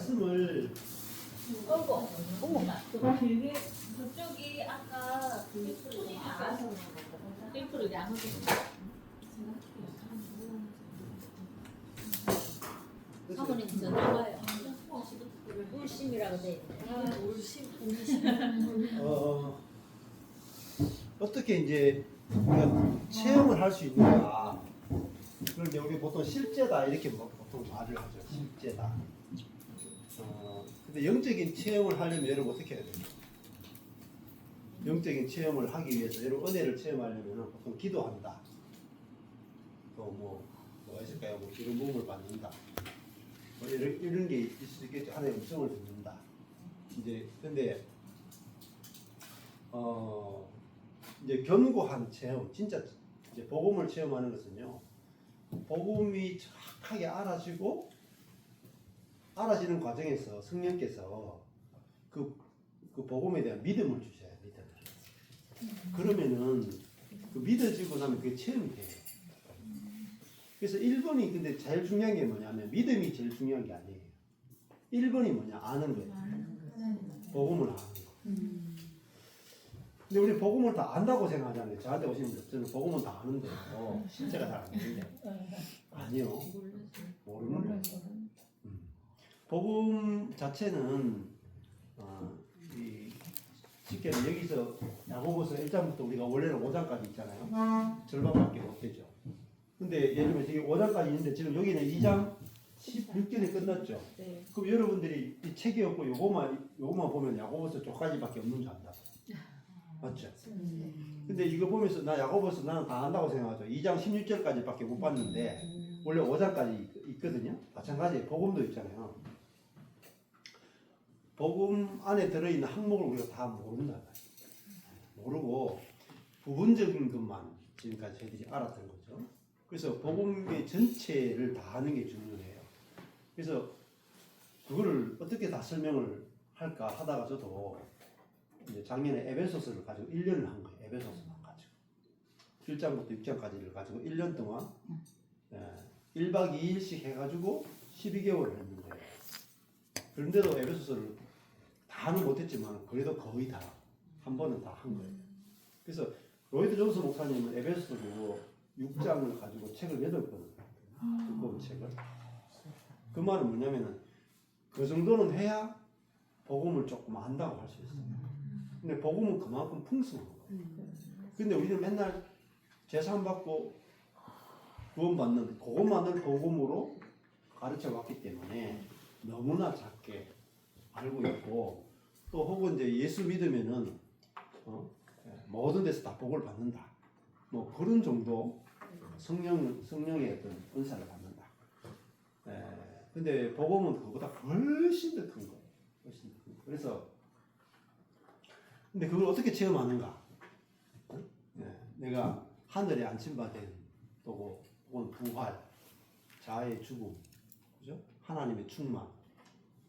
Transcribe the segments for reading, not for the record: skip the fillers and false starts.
말씀을 어머, 되게 저쪽이 아까 그 손이 나가서 링크를 양을 사모님 저 나와요. 울심이라고 돼 있네. 울심. 어떻게 이제 우리가 체험을 할 수 있는가? 그걸 이제 우리 보통 실제다 이렇게 보통 말을 하죠. 실제다. 근데 영적인 체험을 하려면 여러분 어떻게 해야 돼요? 영적인 체험을 하기 위해서 여러분 은혜를 체험하려면 보통 기도한다. 또 뭐가 있을까요? 뭐 기름 부음을 받는다. 뭐 이런 게 있을 수 있겠죠. 하나님의 음성을 듣는다. 이제 근데 이제 견고한 체험, 진짜 이제 복음을 체험하는 것은요. 복음이 정확하게 알아지는 과정에서 성령께서 그 복음에 대한 믿음을 주셔요. 믿음을. 그러면은 그 믿어지고 나면 그게 체험이 돼요. 그래서 1번이 근데 제일 중요한 게 뭐냐면 믿음이 제일 중요한 게 아니에요. 1번이 뭐냐? 아는 거예요. 복음을 아는 거. 근데 우리 복음을 다 안다고 생각하잖아요. 저한테 오시는 분들 저는 복음은 다 아는데요. 실제가 잘 안 되는데. 아니요. 모르는 거예요. 복음 자체는 쉽게 여기서 야고보서 1장부터 우리가 원래는 5장까지 있잖아요. 절반밖에 못 되죠. 근데 예를 들면 지금 5장까지 있는데 지금 여기는 2장 16절에 끝났죠. 네. 그럼 여러분들이 이 책이 없고 요거만 보면 야고보서 쪽까지밖에 없는 줄 안다고. 맞죠? 근데 이거 보면서 나 야고보서 나는 다 안다고 생각하죠. 2장 16절까지밖에 못 봤는데 원래 5장까지 있거든요. 마찬가지예요. 복음도 있잖아요. 복음 안에 들어있는 항목을 우리가 다 모른다. 모르고 부분적인 것만 지금까지 저희들이 알았던 거죠. 그래서 복음의 전체를 다 아는 게 중요해요. 그래서 그거를 어떻게 다 설명을 할까 하다가 저도 이제 작년에 에베소서를 가지고 1년을 한 거예요. 에베소서만 가지고 1장부터 6장까지를 가지고 1년 동안 1박 2일씩 해가지고 12개월을 했는 거예요. 그런데도 에베소서를 다는 못했지만 그래도 거의 다 한 번은 다 한 거예요. 그래서 로이드 존스 목사님은 에베소서 보고 6장을 가지고 책을 8권 두꺼운 책을. 그 말은 뭐냐면은 그 정도는 해야 복음을 조금 안다고 할 수 있어요. 근데 복음은 그만큼 풍성한 거예요. 근데 우리는 맨날 재산 받고 구원받는 그것만을 복음으로 가르쳐 왔기 때문에 너무나 작게 알고 있고 또 혹은 이제 예수 믿으면은 모든 데서 다 복을 받는다. 뭐 그런 정도 성령의 어떤 은사를 받는다. 근데 복음은 그보다 훨씬 더 큰 거예요. 훨씬 더 큰 거. 그래서 근데 그걸 어떻게 체험하는가? 내가 하늘에 안침받은 또고 혹은 부활, 자아의 죽음, 그죠? 하나님의 충만,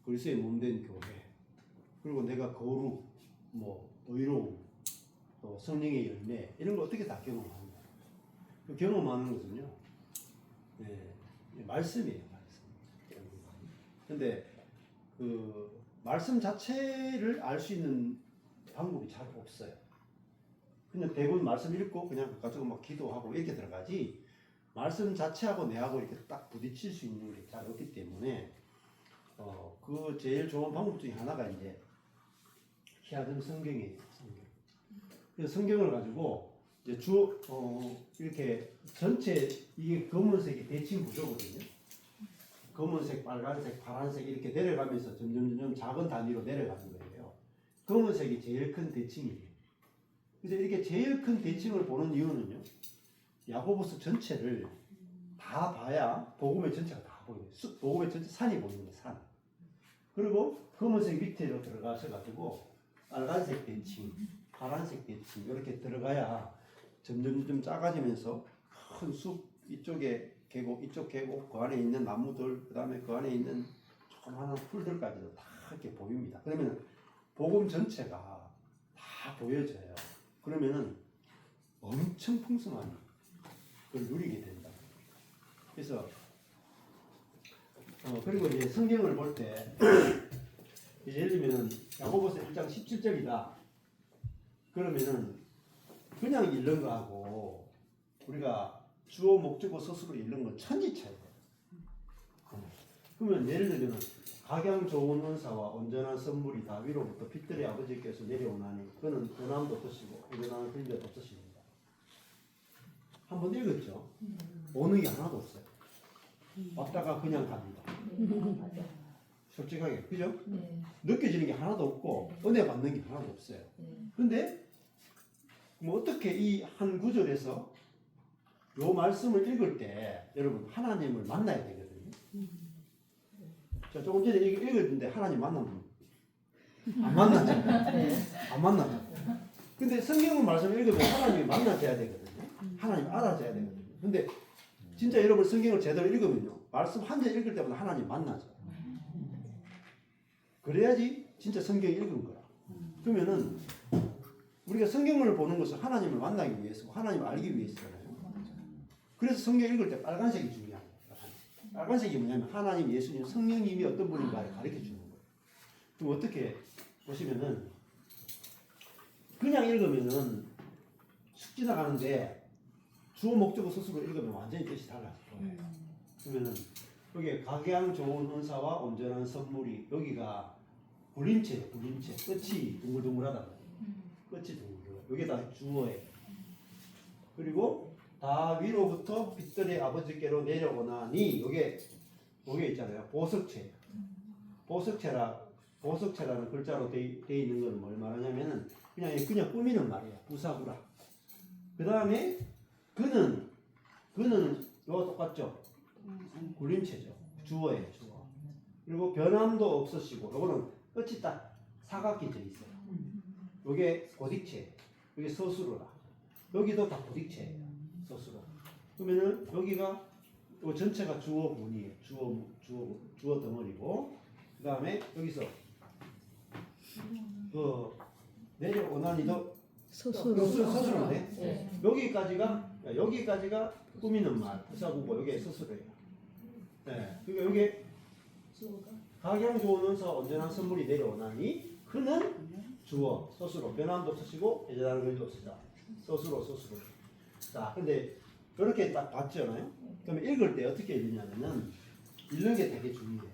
그리스도의 몸된 교회, 그리고 내가 거룩, 의로움, 또 성령의 열매 이런 거 어떻게 다 경험하는가? 그 경험하는 것은요, 말씀이에요, 말씀. 근데 그 말씀 자체를 알 수 있는 방법이 잘 없어요. 그냥 대부분 말씀 읽고 그냥 가지고 막 기도하고 이렇게 들어가지 말씀 자체하고 내하고 이렇게 딱 부딪힐 수 있는 게 잘 없기 때문에 그 제일 좋은 방법 중에 하나가 이제 히아즘 성경이에요. 그래서 성경을 가지고 이제 이렇게 전체 이게 검은색이 대칭 구조거든요. 검은색, 빨간색, 파란색 이렇게 내려가면서 점점 작은 단위로 내려가는 거예요. 검은색이 제일 큰 대칭이에요. 그래서 이렇게 제일 큰 대칭을 보는 이유는요. 야고보서 전체를 다 봐야 복음의 전체가 다 보여요. 복음의 전체 산이 보이는 거예요. 산. 그리고 검은색 밑으로 들어가셔가지고 빨간색 대칭, 파란색 대칭 이렇게 들어가야 점점 작아지면서 큰 숲 이쪽에 계곡, 이쪽 계곡, 그 안에 있는 나무들, 그 다음에 그 안에 있는 조그마한 풀들까지도 다 이렇게 보입니다. 그러면 복음 전체가 다 보여져요. 그러면은 엄청 풍성한 걸 누리게 된다. 그래서 그리고 이제 성경을 볼 때 이제 예를 들면은 야고보서 1장 17절이다. 그러면은 그냥 읽는 거하고 우리가 주어 목적어 서술로 읽는 건 천지 차이예요. 그러면 예를 들면 각양 좋은 은사와 온전한 선물이 다 위로부터 빛들의 아버지께서 내려오나니 그는 변함도 없으시고 일어나는 그림자도 없으십니다. 한번 읽었죠? 오는 게 하나도 없어요. 왔다가 그냥 갑니다. 솔직하게 그죠? 느껴지는 게 하나도 없고 은혜 받는 게 하나도 없어요. 근데 뭐 어떻게 이 한 구절에서 요 말씀을 읽을 때 여러분 하나님을 만나야 되거든요. 자, 조금 전에 읽었는데 하나님 만나면 안 만나잖아요. 안 만나잖아요. 근데 성경은 말씀을 읽으면 하나님이 만나줘야 되거든요. 하나님 알아줘야 되거든요. 근데 진짜 여러분 성경을 제대로 읽으면요. 말씀 한 절 읽을 때마다 하나님 만나죠. 그래야지 진짜 성경 읽은 거야. 그러면은 우리가 성경을 보는 것은 하나님을 만나기 위해서고 하나님을 알기 위해서잖아요. 그래서 성경 읽을 때 빨간색이 중요합니다. 빨간색이 뭐냐면 하나님, 예수님, 성령님이 어떤 분인가를 가르쳐 주는 거예요. 그럼 어떻게 보시면은 그냥 읽으면은 쑥 지나가는데 주어 목적어 스스로 읽으면 완전히 뜻이 달라요. 그러면은 여기 각양 좋은 은사와 온전한 선물이 여기가 굴림체예요. 굴림체. 끝이 둥글둥글하다. 끝이 둥글둥글. 여기다 주어예요. 그리고 다 위로부터 빛들의 아버지께로 내려오나니 요게 있잖아요. 보석체. 보석체라는 글자로 돼 있는 건 뭘 말하냐면은 그냥 꾸미는 말이에요. 부사구라. 그 다음에 그는 요거 똑같죠. 굴림체죠. 주어예요. 주어. 그리고 변함도 없으시고 요거는 끝이 딱 사각기져 있어요. 요게 고딕체. 여기 서술어라. 여기도 다 고딕체예요. 서술어. 그러면은 여기가 요 전체가 주어문이에요. 주어 덩어리고 그 다음에 여기서 그 내려오나니도 서술어네. 여기까지가 꾸미는 말, 부사구고 여기 서술어예요. 네. 그러니까 여기 각양 좋은 은사 온전한 선물이 내려오나니 그는 주어 서술어 변함도 없으시고 예전하는 것도 없으시다. 서술어. 자, 근데 이렇게 딱 봤잖아요. 그러면 읽을 때 어떻게 읽느냐면은 읽는 게 되게 중요해요.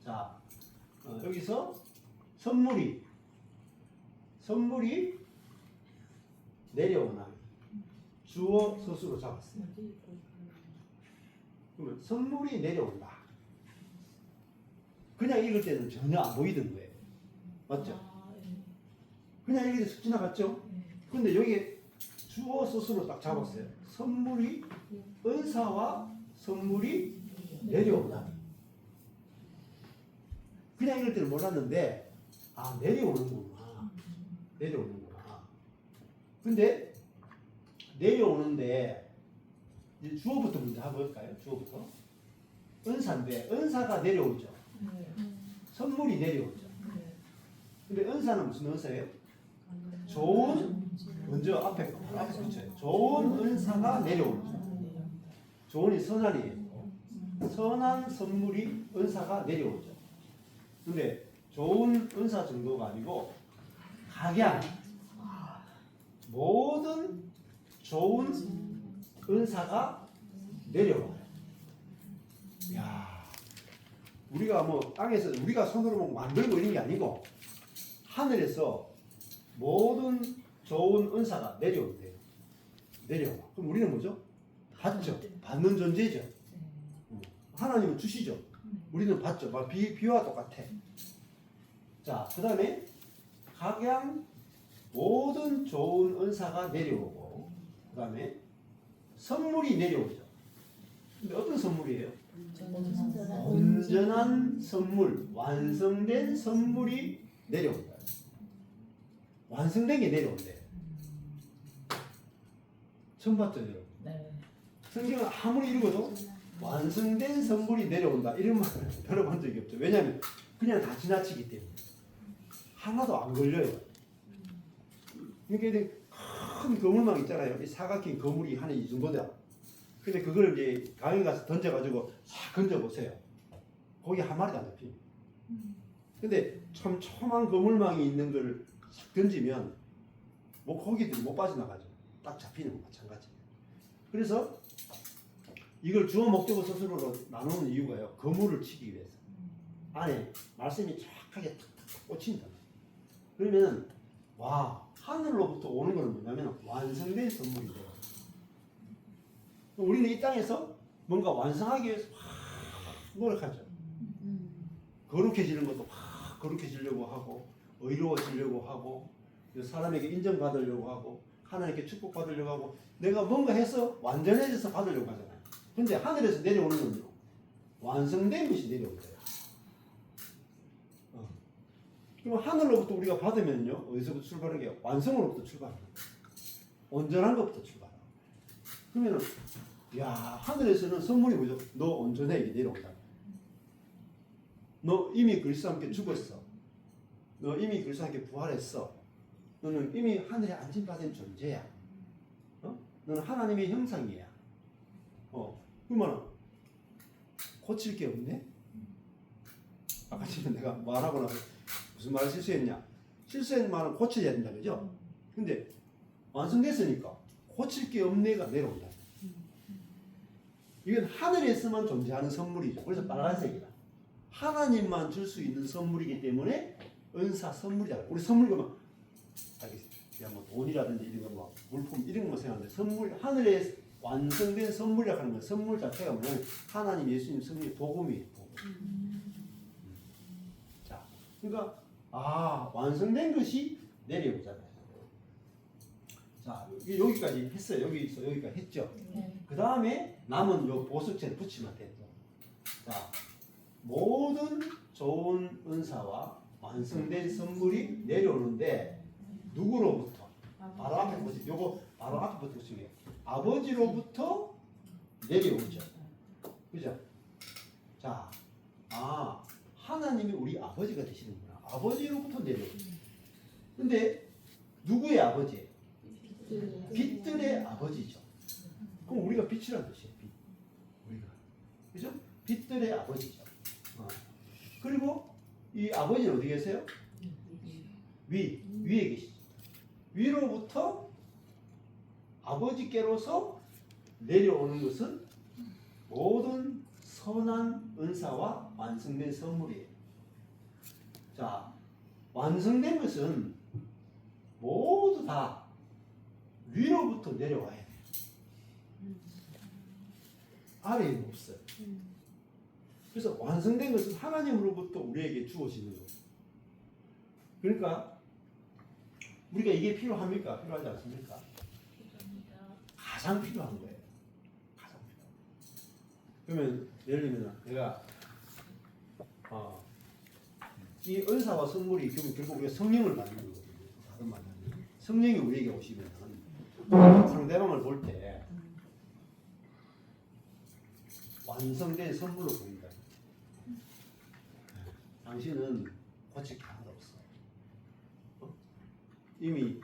자, 여기서 선물이 내려오나 주어 서술어 잡았어요. 그러면 선물이 내려온다. 그냥 읽을 때는 전혀 안 보이던 거예요. 맞죠? 그냥 읽을 때 쑥 지나갔죠? 근데 여기 주어 서술어 딱 잡았어요. 선물이 은사와 선물이 내려온다. 그냥 읽을 때는 몰랐는데 내려오는구나. 근데 내려오는데 이제 주어부터 먼저 한번 볼까요? 주어부터. 은사인데 은사가 내려오죠. 선물이 내려오죠. 근데 은사는 무슨 은사예요? 좋은 먼저 앞에 붙여요. 좋은 은사가 내려오죠. 좋은이 선한이에요. 선한 선물이 은사가 내려오죠. 근데 좋은 은사 정도가 아니고 각양 모든 좋은 은사가 내려와요. 야, 우리가 뭐 땅에서 우리가 손으로 뭐 만들고 이런 게 아니고 하늘에서 모든 좋은 은사가 내려온대요. 내려와. 그럼 우리는 뭐죠? 받죠. 받는 존재죠. 하나님은 주시죠. 우리는 받죠. 비와 똑같아. 자, 그 다음에 각양 모든 좋은 은사가 내려오고 그 다음에 선물이 내려오죠. 근데 어떤 선물이에요? 온전한 선물, 완성된 선물이 내려온다. 완성된 게 내려온대요. 처음 봤죠, 여러분? 네. 성경을 아무리 읽어도 완성된 선물이 내려온다 이런 말 들어본 적이 없죠. 왜냐하면 그냥 다 지나치기 때문에 하나도 안 걸려요. 그러니까 큰 거물망 있잖아요. 이 사각형 거물이 한 이 정도다. 근데 그걸 이제 강에 가서 던져가지고 싹 건져보세요. 거기 한 마리도 안 잡힙니다. 근데 참 촘한 그물망이 있는 걸 싹 던지면 뭐 고기들이 못 빠져나가죠. 딱 잡히는 거 마찬가지. 그래서 이걸 주어 목적어 서술어로 나누는 이유가요. 그물을 치기 위해서. 안에 말씀이 정확하게 탁탁탁 꽂힌다. 그러면 와 하늘로부터 오는 것은 뭐냐면 완성된 선물이 돼요. 우리는 이 땅에서 뭔가 완성하기 위해서 노력하죠. 거룩해지는 것도 거룩해지려고 하고 의로워지려고 하고 사람에게 인정받으려고 하고 하나님께 축복받으려고 하고 내가 뭔가 해서 완전해져서 받으려고 하잖아요. 근데 하늘에서 내려오는 건요 완성된 것이 내려오세요. 그럼 하늘로부터 우리가 받으면요 어디서부터 출발하는 게 완성으로부터 출발하는 거예요. 온전한 것부터 출발하고 그러면은 야 하늘에서는 선물이 뭐죠? 너 온전해 이게 내려온다. 너 이미 그리스도와 함께 죽었어. 너 이미 그리스도와 함께 부활했어. 너는 이미 하늘에 안심받은 존재야. 너는 하나님의 형상이야. 그러면 고칠 게 없네? 아까 전에 내가 말하고 나서 무슨 말을 실수했냐? 실수한 말은 고쳐야 된다 그죠? 근데 완성됐으니까 고칠 게 없네가 내려온다. 이건 하늘에서만 존재하는 선물이죠. 그래서 빨간색이다. 하나님만 줄 수 있는 선물이기 때문에 은사 선물이다. 우리 선물 그러면 알겠습니다. 뭐 돈이라든지 이런 거 뭐 물품 이런 거 생각하는데 선물 하늘에 완성된 선물이라고 하는 건 선물 자체가 뭐냐면 하나님 예수님 성령 복음이에요. 복음. 자, 그러니까 완성된 것이 내려오잖아요. 자, 여기까지 했어요. 여기까지 했죠. 그 다음에 남은 요 보석체를 붙이면 돼요. 자, 모든 좋은 은사와 완성된 선물이 내려오는데 누구로부터? 바로 앞에 보세요. 요거 바로 앞에부터 보시면 아버지로부터 내려오죠. 그죠? 자, 하나님이 우리 아버지가 되시는구나. 아버지로부터 내려오죠. 근데 누구의 아버지예요? 빛들의 아버지죠. 그럼 우리가 빛이라는 뜻이에요. 빛. 우리가. 그죠? 빛들의 아버지죠. 그리고 이 아버지는 어디 계세요? 위에 계시죠. 위로부터 아버지께로서 내려오는 것은 모든 선한 은사와 완성된 선물이에요. 자, 완성된 것은 모두 다 위로부터 내려와야 돼요. 아래에는 없어요. 그래서 완성된 것은 하나님으로부터 우리에게 주어지는 거예요. 그러니까 우리가 이게 필요합니까? 필요하지 않습니까? 가장 필요한 거예요. 가장 필요한 거예요. 그러면 예를 들면 내가 이 은사와 선물이 결국 우리가 성령을 받는 거거든요. 다른 말로 하면 성령이 우리에게 오시면 상대방을 볼 때 완성된 선물로 보인다. 당신은 고칠 게 하나도 없어. 이미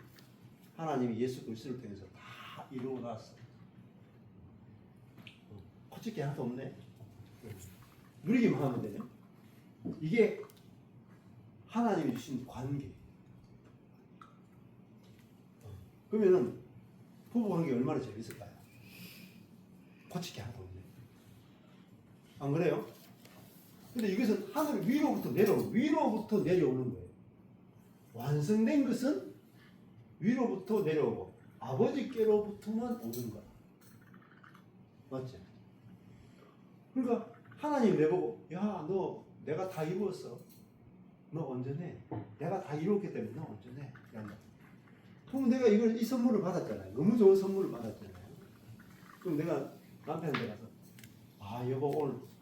하나님이 예수 그리스도를 통해서 다 이루어 놨어. 고칠 게 하나도 없네. 누리기만 하면 되네. 이게 하나님이 주신 관계. 그러면은 부부 관계 얼마나 재밌을까요? 고칠 게 하나도 없네. 안 그래요? 근데 이것은 하늘 위로부터 내려오는 거예요. 완성된 것은 위로부터 내려오고 아버지께로부터만 오는 거야. 맞지? 그러니까 하나님 내보고 야, 너 내가 다 이루었어. 너 온전해. 내가 다 이루었기 때문에 너 온전해. 그럼 내가 이 선물을 받았잖아요. 너무 좋은 선물을 받았잖아요. 그럼 내가 남편한테 가서 여보 오늘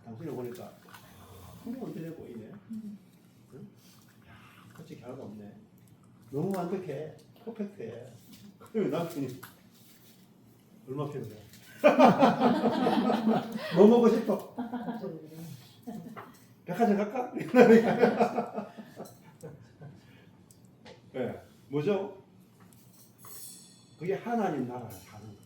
당신을 보니까 너무 온전해 보이네. 응? 야, 솔직히 하나도 없네. 너무 완벽해. 퍼펙트해. 그러면 남편이 얼마 필요해? 뭐 먹고 싶어? 백화점 갈까? 네, 뭐죠? 그게 하나님 나라를 사는 거예요.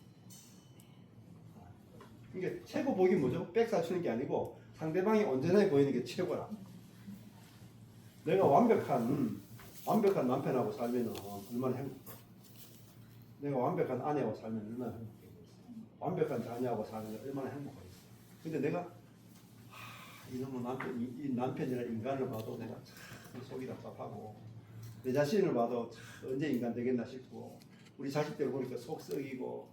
이게 최고 복이 뭐죠? 백 사주는 게 아니고 상대방이 온전해 보이는 게 최고라. 내가 완벽한 남편하고 살면 얼마나 행복해. 내가 완벽한 아내하고 살면 얼마나 행복해. 완벽한 자녀하고 살면 얼마나 행복해. 근데 내가 이놈의 이 남편이라는 인간을 봐도 내가 참 속이 답답하고 내 자신을 봐도 참 언제 인간 되겠나 싶고 우리 자식들 보니까 속 썩이고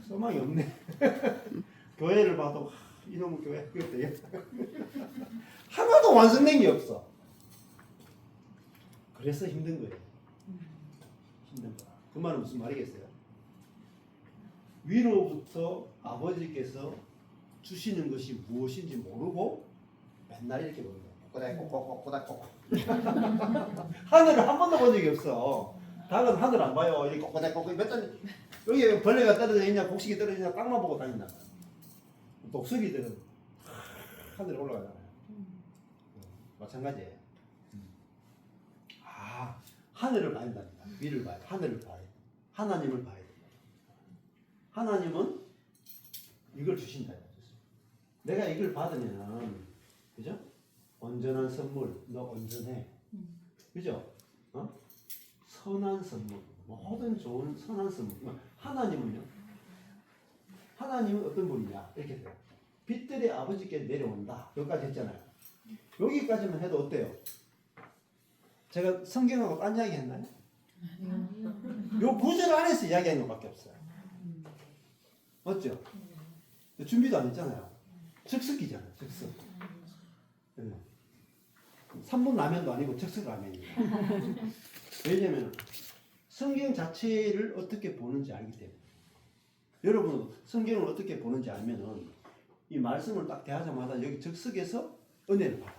소망이 없네. 교회를 봐도 이놈의 교회 그게 되겠다. 하나도 완성된 게 없어. 그래서 힘든 거예요. 힘든 거야. 그 말은 무슨 말이겠어요? 위로부터 아버지께서 주시는 것이 무엇인지 모르고 맨날 이렇게 보는 거야. 꼬닥꼬닥꼬닥꼬닥. 하늘을 한 번도 본 적이 없어. 닭은 하늘 안 봐요. 이렇게 꼬닥꼬닥 몇 단 여기 벌레가 떨어져 있냐, 곡식이 떨어져 있냐 땅만 보고 다닌다. 독수리들은 하늘에 올라가잖아요. 마찬가지예요. 하늘을 봐야 된다니까. 위를 봐야 돼. 하늘을 봐야 돼. 하나님을 봐야 돼. 하나님은 이걸 주신다. 내가 이걸 받으면, 그죠? 온전한 선물, 너 온전해. 그죠? 선한 선물, 모든 좋은 선한 선물. 하나님은요? 하나님은 어떤 분이냐? 이렇게 돼요. 빛들의 아버지께 내려온다. 여기까지 했잖아요. 여기까지만 해도 어때요? 제가 성경하고 딴 이야기 했나요? 요 구절 안에서 이야기하는 것밖에 없어요. 맞죠? 준비도 안 했잖아요. 즉석이잖아요. 즉석. 3분 라면도 아니고 즉석 라면이에요. 왜냐면 성경 자체를 어떻게 보는지 알기 때문에. 여러분 성경을 어떻게 보는지 알면은 이 말씀을 딱 대하자마자 여기 즉석에서 은혜를 받아요.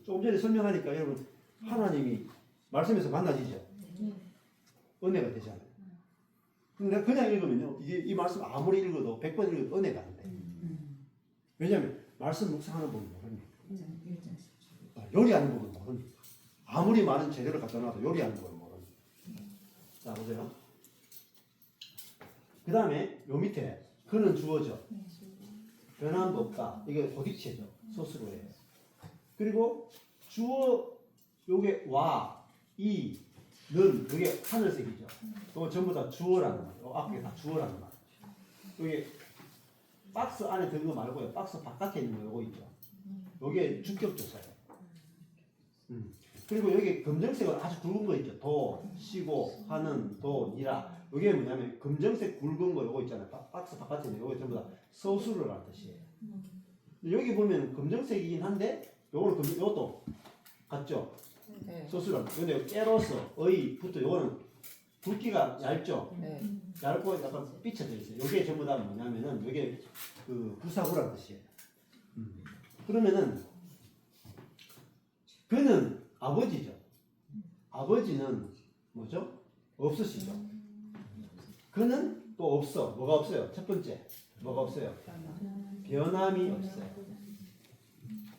조금 전에 설명하니까 여러분 하나님이 말씀에서 만나지죠. 은혜가 되잖아요. 근데 그냥 읽으면요 이 말씀 아무리 읽어도 100번 읽어도 은혜가 안 돼. 왜냐하면 말씀 묵상하는 법은 모릅니까? 요리하는 법은 모릅니까? 아무리 많은 재료를 갖다 놔도 요리하는 법은 모릅니까? 자 보세요. 그 다음에 요 밑에 그는 주어져 변함도 없다. 이게 고딕체죠. 소스로 해요. 그리고 주어 요게 와, 이, 는 요게 하늘색이죠. 이거 전부 다 주어라는 말. 앞에 다 주어라는 말. 요게 박스 안에 든 거 말고요. 박스 바깥에 있는 거 요거 있죠. 요게 주격조사예요. 그리고 여기 검정색은 아주 굵은 거 있죠. 도, 시고, 하는, 도, 니라. 요게 뭐냐면 검정색 굵은 거 요거 있잖아요. 박스 바깥에 있는 거 요거 전부 다 서술을 한 뜻이에요. 여기 보면 검정색이긴 한데 요것도 같죠? 네. 소스가. 근데 깨로서, 의부터 요거는 굵기가 얇죠? 네. 얇고 약간 삐쳐져 있어요. 요게 전부 다 뭐냐면은 요게 그 부사구라는 뜻이에요. 그러면은 그는 아버지죠. 아버지는 뭐죠? 없으시죠. 그는 또 없어. 뭐가 없어요? 첫 번째 뭐가 없어요? 변함이 없어요.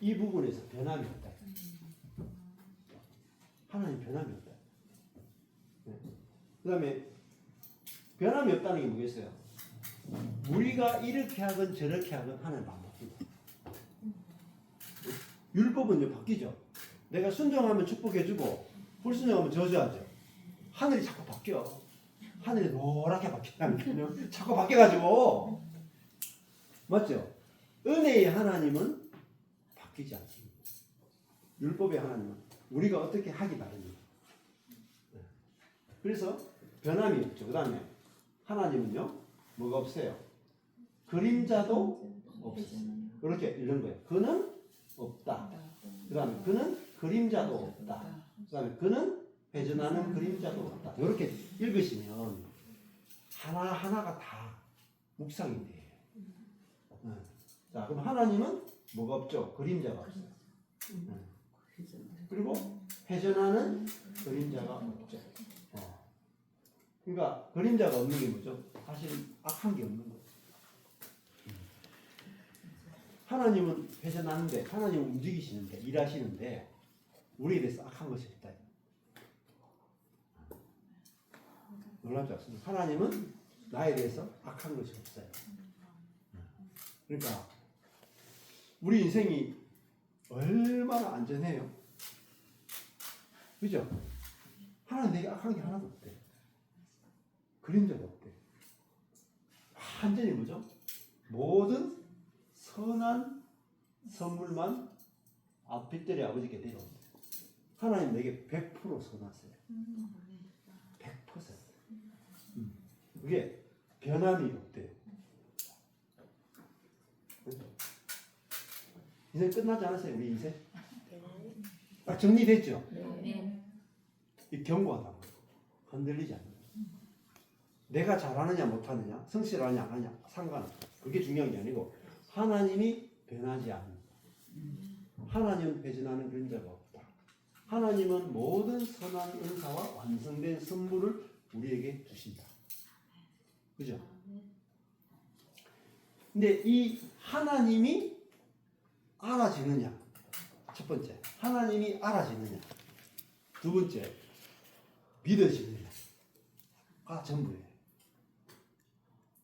이 부분에서 변함이 없다. 하나님 변함이 없다. 그 다음에 변함이 없다는 게 뭐겠어요? 우리가 이렇게 하건 저렇게 하건 하나님 안 바뀌고. 율법은요 바뀌죠. 내가 순종하면 축복해주고 불순종하면 저주하죠. 하늘이 자꾸 바뀌어. 하늘이 노랗게 바뀐다니까요. 자꾸 바뀌어가지고. 맞죠? 은혜의 하나님은 바뀌지 않습니다. 율법의 하나님은 우리가 어떻게 하기 나름입니다. 그래서 변함이 없죠. 그 다음에 하나님은요 뭐가 없어요? 그림자도 없어요. 그렇게 읽는 거예요. 그는 없다. 그 다음에 그는 그림자도 없다. 그 다음에 그는 회전하는 그림자도 없다. 이렇게 읽으시면 하나하나가 다 묵상이 돼요. 자, 그럼 하나님은 뭐가 없죠? 그림자가 없어요. 그리고 회전하는 그림자가 없죠. 그러니까 그림자가 없는 게 뭐죠? 사실 악한 게 없는 거예요. 하나님은 회전하는데, 하나님은 움직이시는데, 일하시는데 우리에 대해서 악한 것이 없다. 놀랍지 않습니까? 하나님은 나에 대해서 악한 것이 없어요. 그러니까 우리 인생이 얼마나 안전해요. 그죠? 하나님 내게 악한 게 하나도 없대. 그림자도 없대. 완전히 뭐죠? 모든 선한 선물만 빛들의 아버지께 내려온대. 하나님 내게 100% 선하세요. 100%. 그게 변함이 없대요. 인생 끝나지 않았어요, 우리 인생? 딱 정리됐죠? 네. 이 견고하다. 흔들리지 않는. 내가 잘하느냐 못하느냐, 성실하냐 안 하냐 상관없어. 그게 중요한 게 아니고 하나님이 변하지 않는다. 하나님은 배신하는 그림자가 없다. 하나님은 모든 선한 은사와 완성된 선물을 우리에게 주신다. 그죠? 근데 이 하나님이 알아지느냐? 첫 번째, 하나님이 알아지느냐? 두 번째, 믿어지느냐? 가 전부예요.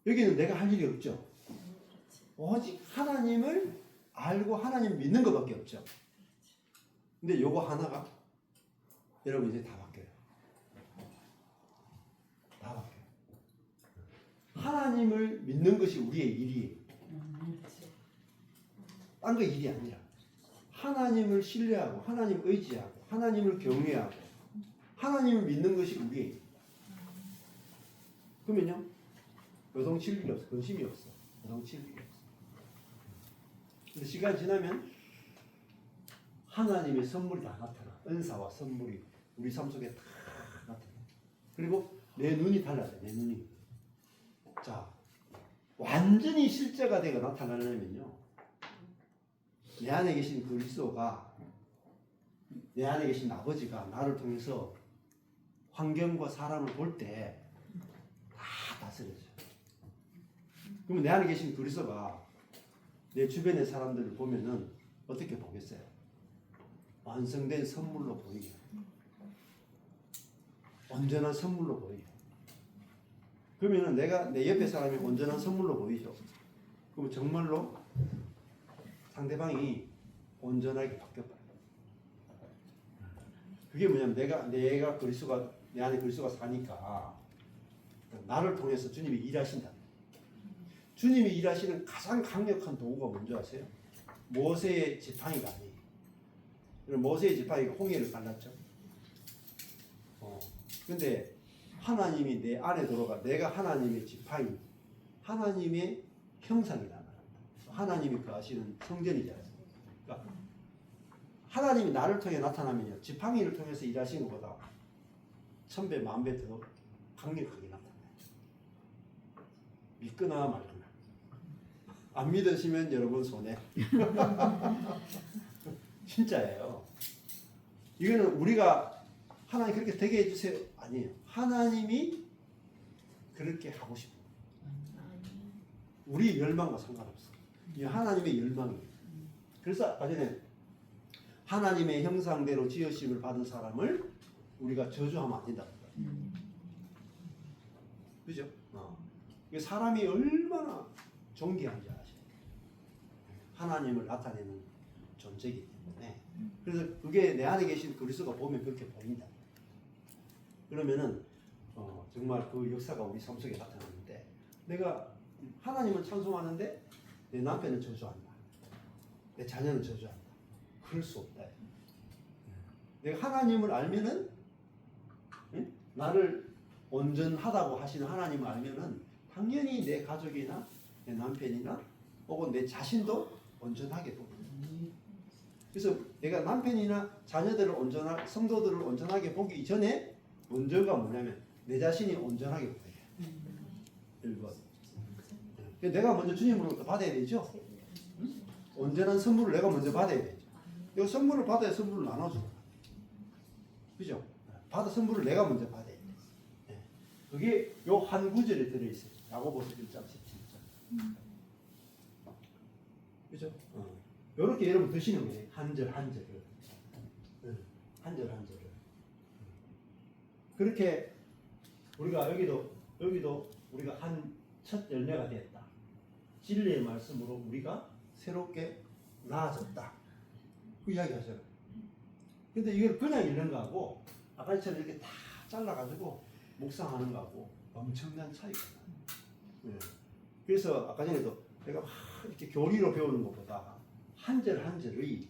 여기는 내가 할 일이 없죠. 오직 하나님을 알고 하나님 믿는 것밖에 없죠. 근데 요거 하나가 여러분 이제 다 바뀌어요. 다 바뀌어요. 하나님을 믿는 것이 우리의 일이에요. 딴 거 일이 아니라 하나님을 신뢰하고 하나님 의지하고 하나님을 경외하고 하나님을 믿는 것이 우리의 일. 그러면요 요동칠 일이 없어. 근심이 없어. 요동칠 일이 없어. 근데 시간이 지나면 하나님의 선물이 다 나타나. 은사와 선물이 우리 삶 속에 다 나타나. 그리고 내 눈이 달라져. 내 눈이. 자, 완전히 실제가 되고 나타나려면요. 내 안에 계신 그리스도가 내 안에 계신 아버지가 나를 통해서 환경과 사람을 볼 때 다 다스려져요. 그러면 내 안에 계신 그리스도가 내 주변의 사람들을 보면은 어떻게 보겠어요? 완성된 선물로 보이게. 온전한 선물로 보이게. 그러면은 내가 내 옆에 사람이 온전한 선물로 보이죠. 그럼 정말로 상대방이 온전하게 바뀌어버려요. 그게 뭐냐면 내가 그리스도가 내 안에 그리스도가 사니까 나를 통해서 주님이 일하신다. 주님이 일하시는 가장 강력한 도구가 뭔지 아세요? 모세의 지팡이가 아니에요. 모세의 지팡이가 홍해를 갈랐죠. 근데 하나님이 내 안에 들어가 내가 하나님의 지팡이, 하나님의 형상이다. 하나님이 거하시는 성전이잖아요. 그러니까 하나님이 나를 통해 나타나면요, 지팡이를 통해서 일하시는 것보다 1000배, 10,000배 더 강력하게 나타나요. 믿거나 말거나. 안 믿으시면 여러분 손해. 진짜예요. 이거는 우리가 하나님 그렇게 되게 해주세요 아니에요. 하나님이 그렇게 하고 싶어요. 우리 열망과 상관없어. 이 하나님의 열망이에요. 그래서 아까 전에 하나님의 형상대로 지으심을 받은 사람을 우리가 저주하면 안 된다. 그죠? 사람이 얼마나 존귀한지 아시죠? 하나님을 나타내는 존재이기 때문에. 그래서 그게 내 안에 계신 그리스도가 보면 그렇게 보인다. 그러면은 정말 그 역사가 우리 삶 속에 나타나는데, 내가 하나님을 찬송하는데 내 남편은 저주한다, 내 자녀는 저주한다, 그럴 수 없다. 내가 하나님을 알면은, 나를 온전하다고 하시는 하나님을 알면은 당연히 내 가족이나 내 남편이나 혹은 내 자신도 온전하게 보거든요. 그래서 내가 남편이나 자녀들을 성도들을 온전하게 보기 이전에 먼저가 뭐냐면 내 자신이 온전하게 보여요. 1번. 내가 먼저 주님으로부터 받아야 되죠. 온전한 선물을 내가 먼저 받아야 되죠. 이 선물을 받아야 선물을 나눠줘. 그죠? 선물을 내가 먼저 받아야 돼. 그게 요 한 구절에 들어있어요. 야고보서 1장 17절. 그죠? 요렇게 여러분 드시는 거예요. 한 절 한 절을. 한 절 한 절을. 그렇게 우리가 여기도 우리가 한 첫 열매가 됐다. 진리의 말씀으로 우리가 새롭게 나아졌다. 그 이야기 하셔요. 근데 이걸 그냥 읽는 거하고 아까처럼 이렇게 다 잘라가지고 묵상하는 거하고 엄청난 차이가 나요. 예. 그래서 아까 전에도 내가 막 이렇게 교리로 배우는 것보다 한 절 한 절의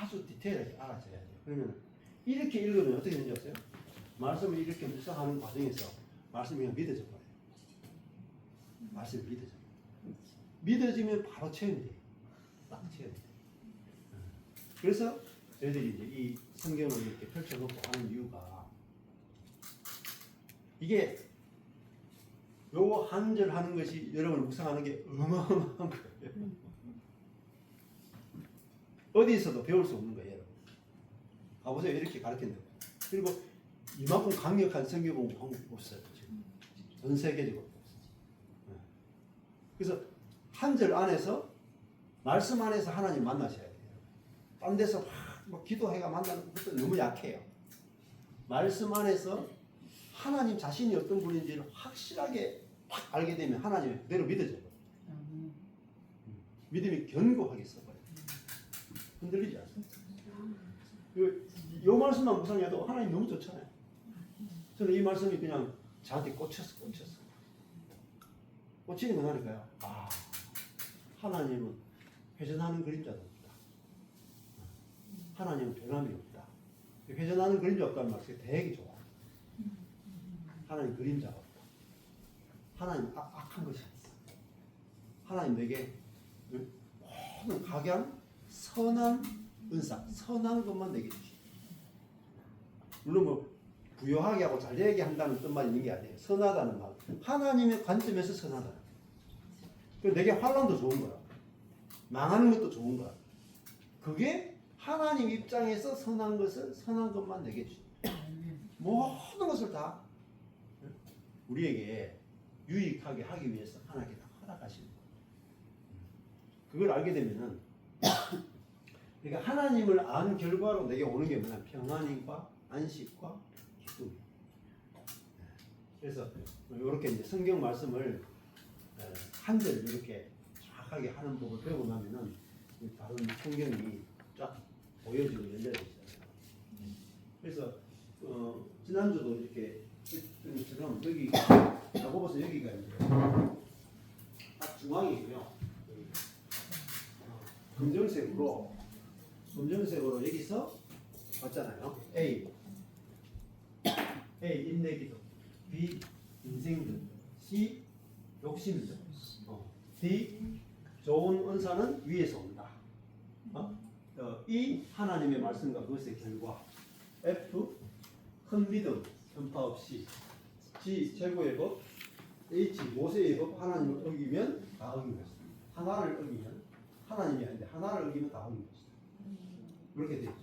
아주 디테일하게 알아져야 돼요. 그러면 이렇게 읽으면 어떻게 되는지 아세요? 말씀을 이렇게 묵상하는 과정에서 말씀이 그냥 믿어져 버려요. 말씀이 믿어져. 믿어지면 바로 체험이 돼요. 딱 체험이 돼요. 그래서 저희들이 이제 이 성경을 이렇게 펼쳐놓고 하는 이유가 이게 요 한 절 하는 것이 여러분을 묵상하는 게 어마어마한 거예요. 어디서도 배울 수 없는 거예요, 여러분. 가보세요. 이렇게 가르친다고. 그리고 이만큼 강력한 성경 공부 방법이 없어요, 지금. 전 세계적으로 없어요. 그래서 한 절 안에서 말씀 안에서 하나님 만나셔야 돼요. 딴 데서 막 기도해가 만나는 것도 너무 약해요. 말씀 안에서 하나님 자신이 어떤 분인지를 확실하게 딱 알게 되면 하나님이 그대로 믿어져요. 믿음이 견고하게 서버려요. 흔들리지 않습니다. 이 말씀만 묵상해도 하나님 너무 좋잖아요. 저는 이 말씀이 그냥 저한테 꽂혔어. 꽂히는 건 하니까요. 아, 하나님은 회전하는 그림자도 없다. 하나님은 변함이 없다. 회전하는 그림자 없다는 말씀이 되게 좋아요. 하나님 그림자가 없다. 하나님 악한 것이 없다. 하나님 내게 모든 각양 선한 은사, 선한 것만 내게 주시. 물론 뭐 부유하게 하고 잘 되게 한다는 뜻만 있는 게 아니에요. 선하다는 말. 하나님의 관점에서 선하다. 내게 환난도 좋은 거야. 망하는 것도 좋은 거야. 그게 하나님 입장에서 선한 것을 선한 것만 내게 주시. 모든 것을 다 우리에게 유익하게 하기 위해서 하나님께 다 허락하시는 거예요. 그걸 알게 되면은 그러니까 하나님을 아는 결과로 내게 오는 게 뭐냐? 평안과 안식과 기쁨. 그래서 이렇게 이제 성경 말씀을 한 절 이렇게 정확하게 하는 법을 배우고 나면은 다른 성경이 쫙 보여지고 열려져 있어요. 그래서 지난주도 이렇게 했던 것처럼 여기 야고보서 여기가 이제 딱 중앙이고요. 검정색으로 여기서 봤잖아요. A 인내기도, B 인생들, C 욕심들, D 좋은 은사는 위에서 온다. E 하나님의 말씀과 그것의 결과, F 큰 믿음, 편파 없이, G 최고의 법, H 모세의 법, 하나님을 어기면 다 어긴 것이다. 하나를 어기면 하나님이 아닌데 하나를 어기면 다 어긴 것이다. 그렇게 되어 있죠.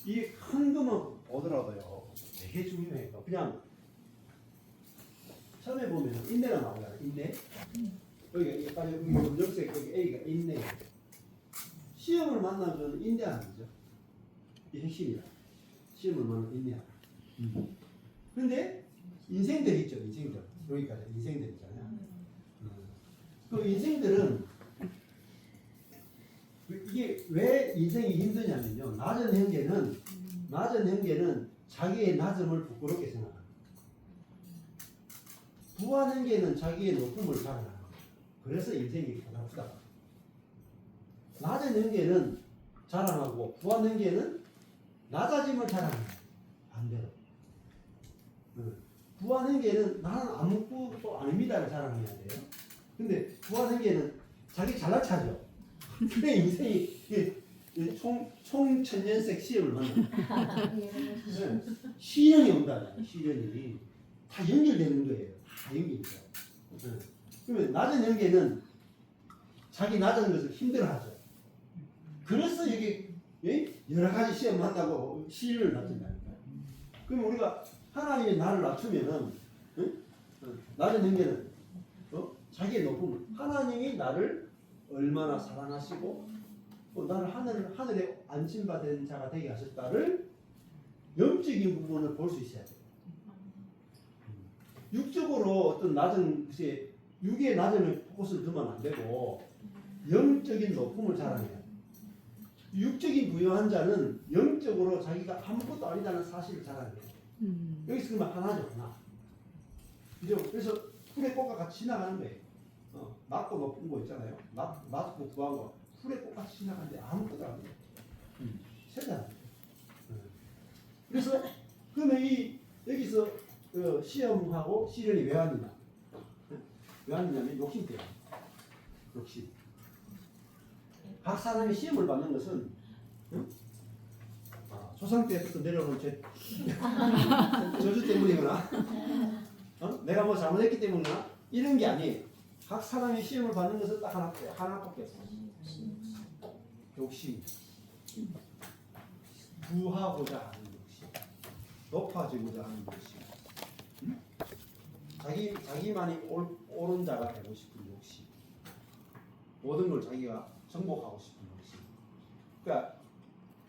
이 큰 것만 보더라도요 되게 중요해요. 그냥 처음에 보면 인내가 나오잖아요. 인내. 여기 약간 여기 검정색 여기 A가 인내. 시험을 만나면 인내하는 거죠. 이 핵심이야. 시험을 만나면 인내하라. 그런데 인생들 있죠. 인생들. 여기까지 인생들 있잖아요. 그 인생들은 이게 왜 인생이 힘드냐면요. 낮은 형제는 자기의 낮음을 부끄럽게 생각합니다. 부한 형제는 자기의 높음을 자랑합니다. 그래서 인생이 가장 낮은 형제는 자랑하고 부한 형제는 낮아짐을 자랑합니다. 반대로. 부한 형제는 나는 아무것도 아닙니다를 자랑해야 돼요. 근데 부한 형제는 자기 잘난 차죠. 그래 인생이 총천년색 시험을 만나. 시련이 온다잖아요. 시련이 다 연결되는 거예요. 다 연결돼요. 그러면 낮은 형제는 자기 낮은 것을 힘들어하죠. 그래서 여기 여러 가지 시험 만나고 시련을 낮춘다니까요. 그럼 우리가 하나님이 나를 낮추면은 낮은 형제는 자기의 높음을 하나님이 나를 얼마나 사랑하시고 또 나를 하늘에 안심받은 자가 되게 하셨다를 영적인 부분을 볼 수 있어야 돼요. 육적으로 어떤 낮은 것이 육의 낮에는 포커스를 두면 안 되고 영적인 높음을 자랑해요. 육적인 부유한 자는 영적으로 자기가 아무것도 아니다는 사실을 자랑해요. 여기서 그러면 하나죠, 하나. 그죠? 그래서 풀의 꽃과 같이 지나가는 거예요. 낮고 높은 거 있잖아요. 낮고 구한 거. 풀의 꽃같이 지나가는데 아무것도 안 돼요. 세잖아요. 그래서 그러면 여기서 시험하고 시련이 왜 왔느냐? 왜 왔느냐면 욕심 때문에. 욕심. 각 사람이 시험을 받는 것은 조상 때부터 내려오는 저주 때문이거나 내가 뭐 잘못했기 때문이나 이런 게 아니에요. 각 사람이 시험을 받는 것은 딱 하나밖에 없어요. 욕심. 부하고자 하는 욕심. 높아지고자 하는 욕심. 자기만이 옳은 자가 되고 싶은 욕심. 모든 걸 자기가 정복하고 싶은 욕심. 그러니까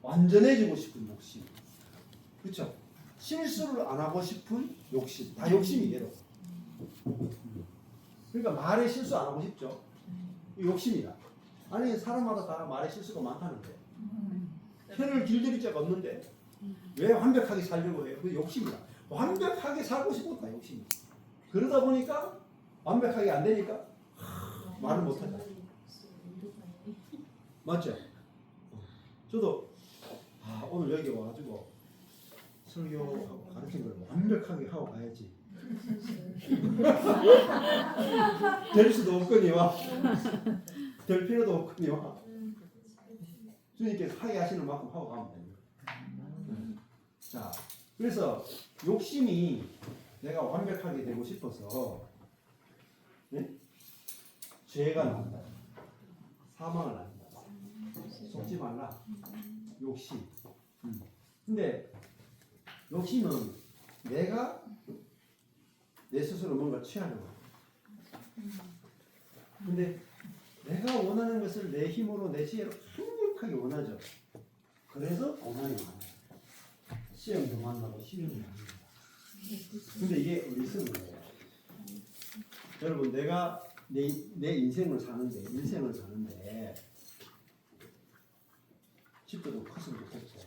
완전해지고 싶은 욕심. 그렇죠? 실수를 안 하고 싶은 욕심. 다 욕심이에요. 그러니까 말에 실수 안 하고 싶죠. 욕심이다. 아니 사람마다 다 말에 실수가 많다는데 혀를 길들일 자가 없는데 왜 완벽하게 살려고 해요? 그 욕심이다. 완벽하게 살고 싶었다 욕심이. 그러다 보니까 완벽하게 안 되니까 말을 못하다. 맞죠? 저도 오늘 여기 와가지고 설교하고 가르친 걸 완벽하게 하고 가야지. 될 수도 없거니와 될 필요도 없거니와 주님께서 하게 하시는 만큼 하고 가면 됩니다. 자, 그래서 욕심이 내가 완벽하게 되고 싶어서 죄가 난다. 사망을 난다. 속지 말라. 욕심. 근데 욕심은 내가 내 스스로 뭔가 취하려고 해요. 근데 내가 원하는 것을 내 힘으로 내 지혜로 강력하게 원하죠. 그래서 고난이 많아요. 시험도 만나고 시련이 많습니다. 근데 이게 리스크인 거예요. 여러분 내가 내 인생을 사는데 집도 좀 컸으면 좋겠고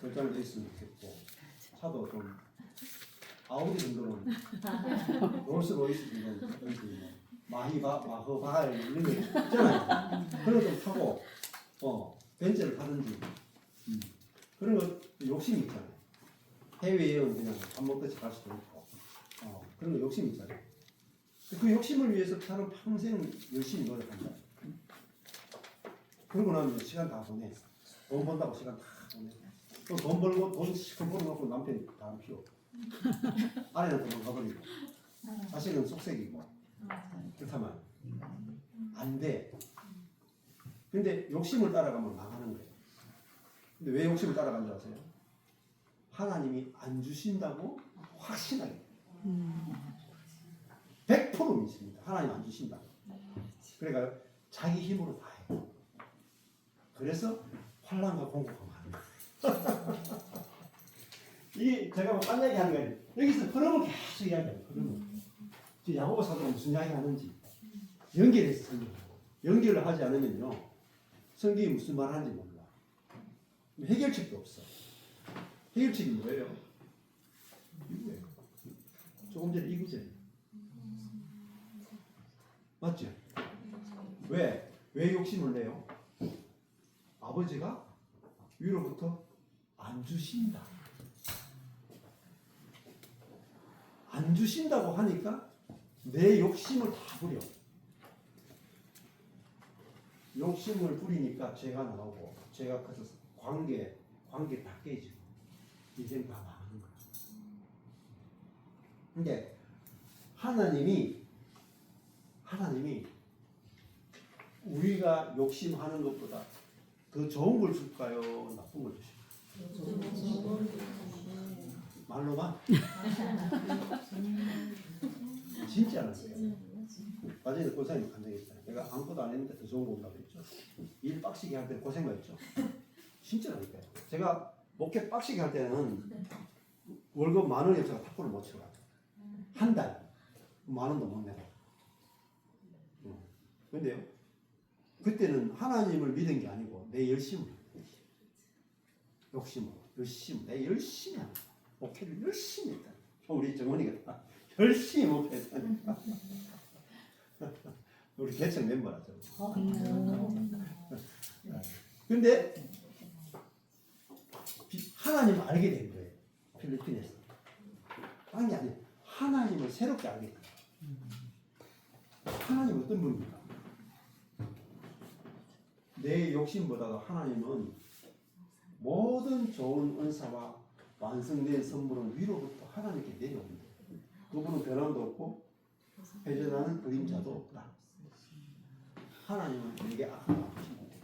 결정을 했으면 좋겠고 차도 좀 아우디 정도는 롤스로이스 정도는 마허바알 이런 거 있잖아요. 그런 거 좀 타고 벤츠를 타든지 그런 거 욕심이 있잖아요. 해외여행 그냥 밥 먹듯이 갈 수도 있고 그런 거 욕심이 있잖아요. 그 욕심을 위해서 사람 평생 열심히 노력한다. 그러고 나면 시간 다 보내. 돈 번다고 시간 다 보내. 또 돈 벌고 돈 시큰 벌어놓고 남편이 다 안 피워. 아내는 도망가버리고 자식은 속색이고 그렇다면 안 돼. 근데 욕심을 따라가면 망하는 거예요. 근데 왜 욕심을 따라간 줄 아세요? 하나님이 안 주신다고 확신하게 100% 믿습니다. 하나님 안 주신다. 그러니까 자기 힘으로 다 해요. 그래서 환난과 공고가 많아요. 이게 제가 뭐 딴 얘기 하는 거예요. 여기서 흐름을 계속 이야기해요. 흐름을. 야고보 사도가 무슨 이야기 하는지 연결해서 설명하고 연결을 하지 않으면요 성경이 무슨 말 하는지 몰라. 해결책도 없어. 해결책이 뭐예요? 이거예요. 조금 전에 이거죠. 맞죠? 왜 욕심을 내요? 아버지가 위로부터 안 주신다. 안 주신다고 하니까 내 욕심을 다 부려. 욕심을 부리니까 죄가 나오고 죄가 커져서 관계 다 깨지고 인생 다 망하는 거야. 근데 하나님이 우리가 욕심하는 것보다 더 좋은 걸 줄까요? 나쁜 걸 주실까요? 말로만? 진짜는 거예요. 나중에 고생이 간다겠잖아요. 내가 아무것도 안 했는데 더 좋은 거 온다고 했죠. 일 빡시게 할 때 고생만 했죠. 진짜라니까요. 제가 목회 빡시게 할 때는 월급 10,000원이 없어서 탁구를 못 치러 가요. 한 달 10,000원도 못 내고. 근데요, 그때는 하나님을 믿은 게 아니고 내 열심을, 욕심으로, 열심으로, 내 열심히 하는 거야. 목회를 열심히 했다. 우리 정원이가 열심히 목회했다니까. 우리 개척 멤버라죠. 근데 하나님을 알게 된 거예요. 필리핀에서. 아니 하나님을 새롭게 알게 된 거예요. 하나님 어떤 분입니까? 내 욕심보다도 하나님은 모든 좋은 은사와 완성된 선물은 위로부터 하나님께 내려옵니다. 그분은 변함도 없고 회전하는 그림자도 없다. 하나님은 내게 악한 없습니다.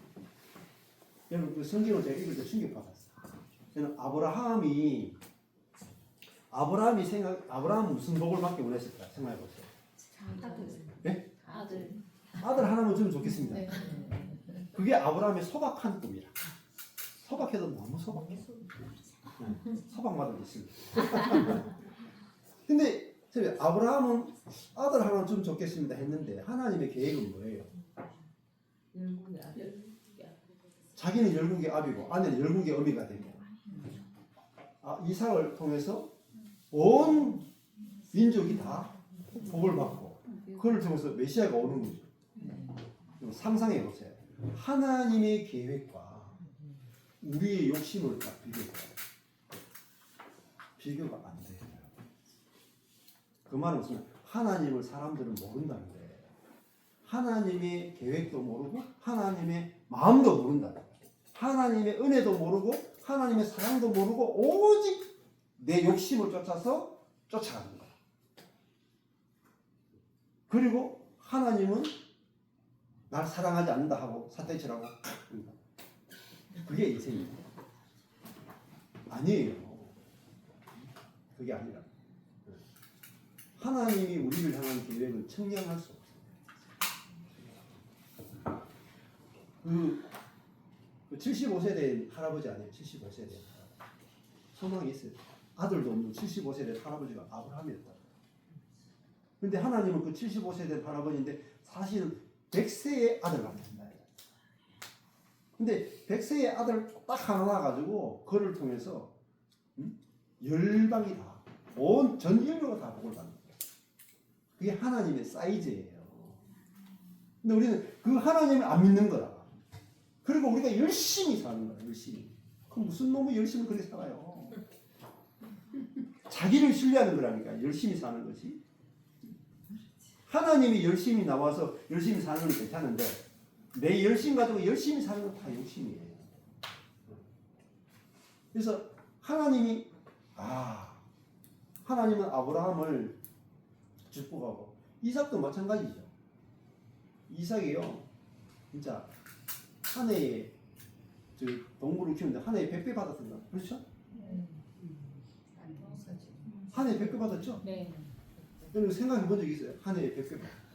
여러분 그 성경을 제가 읽을 때 충격받았어요. 저는 아브라함은 무슨 복을 받기 원했을까 생각해 보세요. 네? 아들 하나만 주면 좋겠습니다. 네. 그게 아브라함의 소박한 꿈이라. 소박해도 너무 소박해. 소박마다 있습니다. 근데 아브라함은 아들 하나 좀 좋겠습니다 했는데 하나님의 계획은 뭐예요? 자기는 열국의 아비고 아내는 열국의 어미가 되고 이삭을 통해서 온 민족이 다 복을 받고 그걸 통해서 메시아가 오는 거죠. 상상해 보세요. 하나님의 계획과 우리의 욕심을 딱 비교가 안 돼요. 그 말은 무슨 하나님을 사람들은 모른다는 거예요. 하나님의 계획도 모르고 하나님의 마음도 모른다는 거예요. 하나님의 은혜도 모르고 하나님의 사랑도 모르고 오직 내 욕심을 쫓아서 쫓아가는 거야. 그리고 하나님은 날 사랑하지 않는다 하고 사태치라고 그게 인생입니다. 아니에요. 그게 아니라 하나님이 우리를 향한 계획은 측량할 수 없어요. 그 75세 된 할아버지 아니에요. 75세 된 할아버지. 소망이 있어요. 아들도 없는 75세 된 할아버지가 아브라함이었다. 근데 하나님은 그 75세 된 할아버지인데 사실은 100세의 아들 같은 나이야. 근데 100세의 아들 딱 하나 가지고 그를 통해서 열방이 다, 온 전 인류가 다 복을 받는 거예요. 그게 하나님의 사이즈예요. 근데 우리는 그 하나님을 안 믿는 거라. 그리고 우리가 열심히 사는 거야, 열심히. 그럼 무슨 놈의 열심히 그렇게 살아요? 자기를 신뢰하는 거라니까, 열심히 사는 거지. 하나님이 열심히 나와서 열심히 사는 건 괜찮은데, 내 열심 가지고 열심히 사는 건 다 욕심이에요. 그래서 하나님은 아브라함을 축복하고, 이삭도 마찬가지죠. 이삭이요, 진짜 한 해에 동물을 키우는데 한 해에 100배 받았던가, 그렇죠? 한 해에 100배 받았죠? 네. 여러분 생각해 본 적 있어요? 한 해에 100배 받았어요.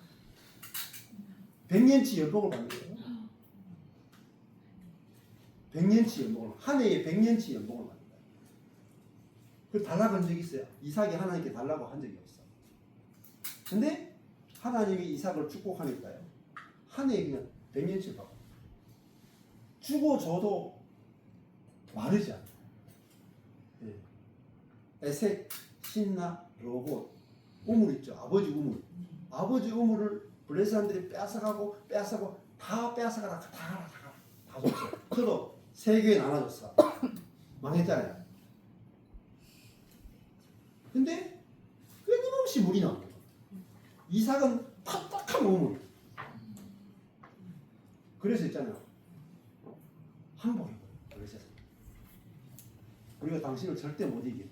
100년치 연봉을 받는 거예요. 100년치 연봉을, 한 해에 100년치 연봉을 받는 거예요. 그 달라고 한 적이 있어요? 이삭이 하나님께 달라고 한 적이 없어. 근데 하나님이 이삭을 축복하니까요, 한 해에 그냥 100년치를 받고 주고 줘도 마르지 않아요. 예. 에색, 신나, 로봇, 우물 있죠. 아버지 우물. 아버지 우물을 블레스한들이 뺏어가고 다 뺏어가라. 다 줬어요. 저도 3개에 나눠줬어. 망했잖아요. 근데 끊임없이 물이 나옵니다. 이삭은 탁탁한 우물. 그래서 있잖아요. 항복인 거예요. 그래서 우리가 당신을 절대 못 이겨.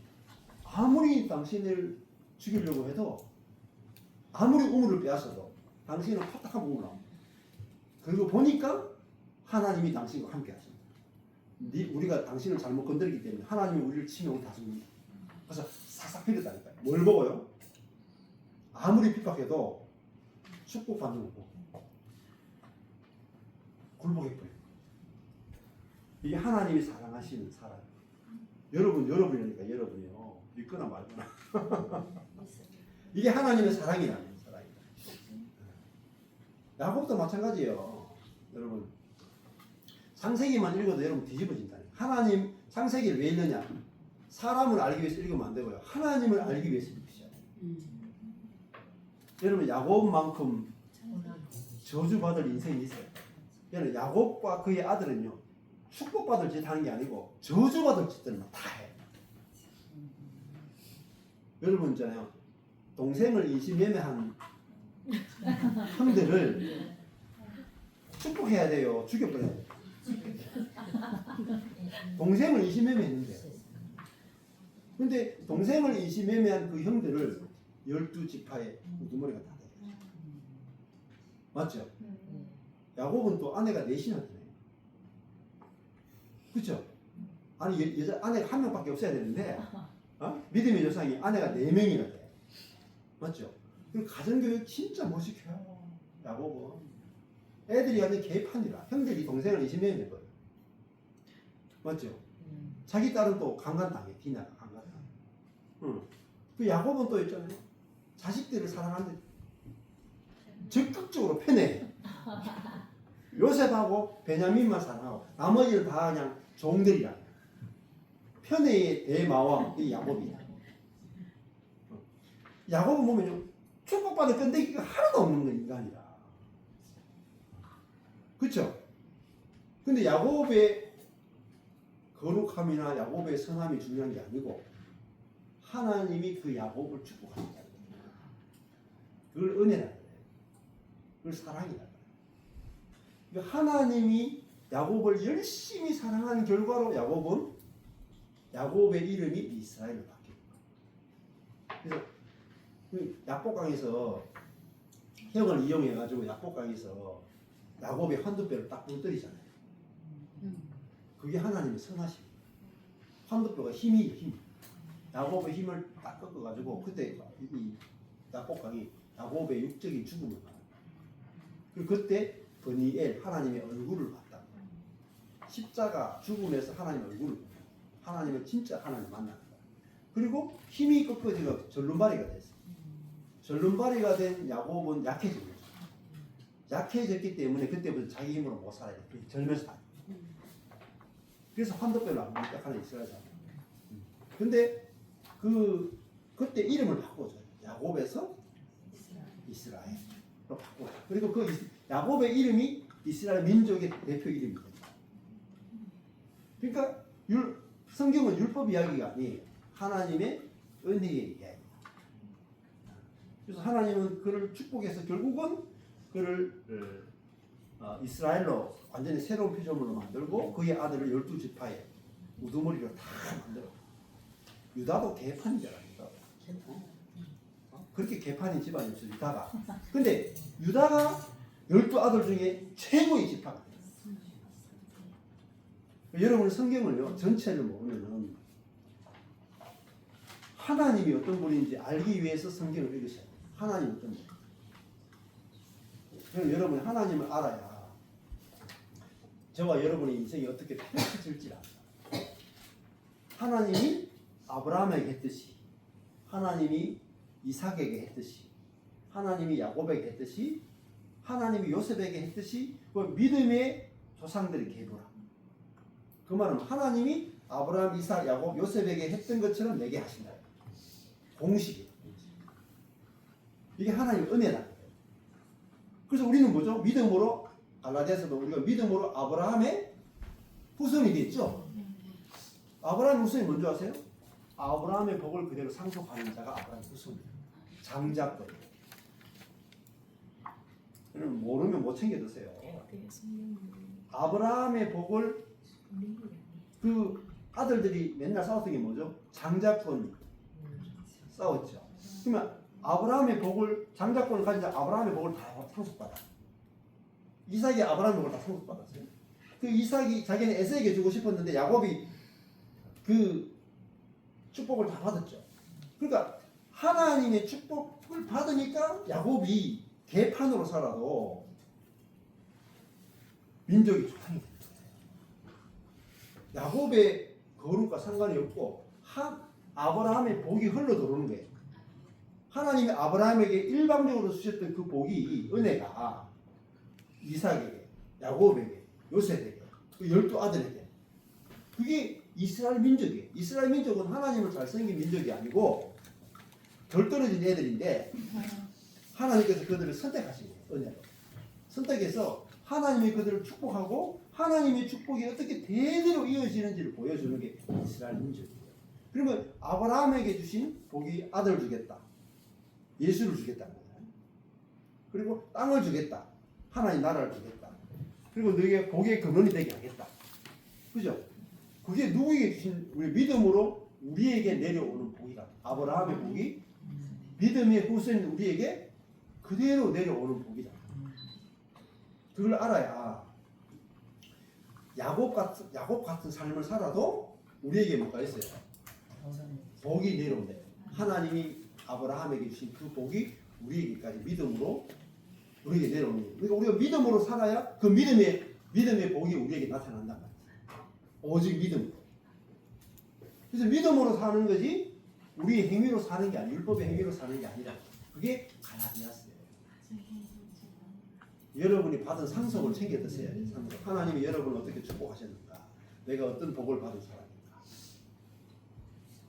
아무리 당신을 죽이려고 해도, 아무리 우물을 빼앗아도 당신은 탁탁한 우물 나옵니다. 그리고 보니까 하나님이 당신과 함께 하십니다. 우리가 당신을 잘못 건드리기 때문에 하나님이 우리를 치면 우리 다 죽습니다. 그래서 싹싹 빌렸다니까요. 뭘 보고요? 아무리 핍박해도 축복받는 거고 굴복해 버려요. 이게 하나님이 사랑하시는 사람. 여러분이니까 여러분이요. 믿거나 말거나. 이게 하나님의 사랑이라는 사랑이다. 야곱도 마찬가지예요. 여러분 창세기만 읽어도 여러분 뒤집어진다. 하나님 창세기를 왜 읽느냐? 사람을 알기 위해서 읽으면 안 되고요. 하나님을 알기 위해서 읽으셔야 돼요. 여러분 야곱만큼 저주받을 인생이 있어요. 여러분 야곱과 그의 아들은요 축복받을 짓 하는 게 아니고 저주받을 짓들만 다 해요. 여러분 있잖아요. 동생을 인신매매한 형들을 축복해야 돼요. 죽여버려야 돼요. 동생을 인신매매했는데 근데 동생을 인신매매한 그 형들을 12지파의 우두머리가 다 돼요. 맞죠? 야곱은 또 아내가 넷이나 되네요. 그렇죠? 아니 여자 아내가 한 명밖에 없어야 되는데 믿음의 조상이 아내가 4명이나 돼. 맞죠? 그 가정교육 진짜 못 시켜요. 야곱은 애들이 완전 개판이라. 형들이 동생을 인신매매한 거예요. 맞죠? 자기 딸은 또 강간당해. 디나가 강간당해. 그 야곱은 또 있잖아요. 자식들을 사랑하는데 적극적으로 편애해. 요셉하고 베냐민만 사랑하고 나머지는 다 그냥 종들이라. 편애의 대마왕 이 야곱이야. 야곱은 보면요 축복받을 끈데기가 하나도 없는 건 인간이라. 그렇죠? 근데 야곱의 거룩함이나 야곱의 선함이 중요한 게 아니고 하나님이 그 야곱을 축복합니다. 그걸 은혜라 그래요. 그걸 사랑이라 그래요. 그러니까 하나님이 야곱을 열심히 사랑한 결과로 야곱의 이름이 이스라엘로 바뀌었다. 그래서 그 야복강에서 형을 이용해 가지고 야복강에서 야곱의 한두 뼈를 딱 부러뜨리잖아요. 그게 하나님의 선하십니다. 한두 뼈가 힘이에요, 힘. 야곱의 힘을 딱 꺾어 가지고 그때 이 야복강이 야곱의 육적인 죽음을 받아요. 그리고 그때 버니엘 하나님의 얼굴을 봤다. 십자가 죽음에서 하나님 얼굴을 봤다. 하나님은 진짜 하나님 만나는 거야. 그리고 힘이 꺾어지고 절름발이가 됐어. 절름발이가 된 야곱은 약해진 거죠. 약해졌기 때문에 그때부터 자기 힘으로 못 살아요. 절면서 다. 그래서 환도뼈를 안 부탁하는 이스라엘 사람. 근데 그때 이름을 바꿔줘요. 야곱에서 이스라엘로 바꿔요. 그리고 그 야곱의 이름이 이스라엘 민족의 대표 이름입니다. 그러니까 성경은 율법 이야기가 아니에요. 하나님의 은혜의 이야기. 그래서 하나님은 그를 축복해서 결국은 그를 이스라엘로 완전히 새로운 피조물로 만들고 그의 아들을 12지파에 우두머리로 다 만들어. 유다도 개판이잖아. 그렇게 개판인 집안이 없어요. 유다가. 근데 유다가 12아들 중에 최고의 지파가 돼요. 여러분 성경을요 전체를 보면은 하나님이 어떤 분인지 알기 위해서 성경을 읽으셔야 돼요. 하나님이 어떤 분. 그럼 여러분이 하나님을 알아야 저와 여러분의 인생이 어떻게 펼쳐질지 압니다. 하나님이 아브라함에게 했듯이 하나님이 이삭에게 했듯이 하나님이 야곱에게 했듯이 하나님이 요셉에게 했듯이 그 믿음의 조상들이 계보라. 그 말은 하나님이 아브라함, 이삭, 야곱, 요셉에게 했던 것처럼 내게 하신다. 공식이에요. 이게 하나님의 은혜라는 거예요. 그래서 우리는 뭐죠? 믿음으로 갈라디아서도 우리가 믿음으로 아브라함의 후손이 됐죠. 아브라함의 후손이 뭔지 아세요? 아브라함의 복을 그대로 상속하는 자가 아브라함의 후손이에요. 장자권. 여러분 모르면 못 챙겨 드세요. 아브라함의 복을 그 아들들이 맨날 싸웠던 게 뭐죠? 장자권 싸웠죠. 그러면 아브라함의 복을 장자권을 가진 자 아브라함의 복을 다 상속받아. 이삭이 아브라함의 복을 다 상속받았어요. 그 이삭이 자기는 에서에게 주고 싶었는데 야곱이 그 축복을 다 받았죠. 그러니까 하나님의 축복을 받으니까 야곱이 개판으로 살아도 민족이 조상이 됐어요. 야곱의 거룩과 상관이 없고 아브라함의 복이 흘러 들어오는 거예요. 하나님이 아브라함에게 일방적으로 주셨던 그 복이 은혜가 이삭에게, 야곱에게, 요셉에게, 그 12아들에게. 그게 이스라엘 민족이에요. 이스라엘 민족은 하나님을 잘 섬긴 민족이 아니고 덜 떨어진 애들인데 하나님께서 그들을 선택하신 거예요. 은혜로. 선택해서 하나님이 그들을 축복하고 하나님의 축복이 어떻게 대대로 이어지는지를 보여주는 게 이스라엘 민족이에요. 그러면 아브라함에게 주신 복이 아들을 주겠다. 예수를 주겠다는 거예요. 그리고 땅을 주겠다. 하나님 나라를 주겠다. 그리고 너에게 복의 근원이 되게 하겠다. 그죠? 그게 누구에게 주신 우리 믿음으로 우리에게 내려오는 복이다. 아브라함의 복이 믿음의 후손인 우리에게 그대로 내려오는 복이다. 그걸 알아야 야곱 같은 삶을 살아도 우리에게 뭐가 있어요? 복이 내려온다. 하나님이 아브라함에게 주신 그 복이 우리에게까지 믿음으로 우리에게 내려오는 거예요. 그러니까 우리가 믿음으로 살아야 그 믿음의 복이 우리에게 나타난단 말이에요. 오직 믿음으로. 그래서 믿음으로 사는 거지 우리의 행위로 사는 게 아니라 율법의 행위로 사는 게 아니라 그게 갈라디아서예요. 여러분이 받은 상속을 챙겨 드세요. 상속. 하나님이 여러분을 어떻게 축복하셨는가? 내가 어떤 복을 받은 사람인가?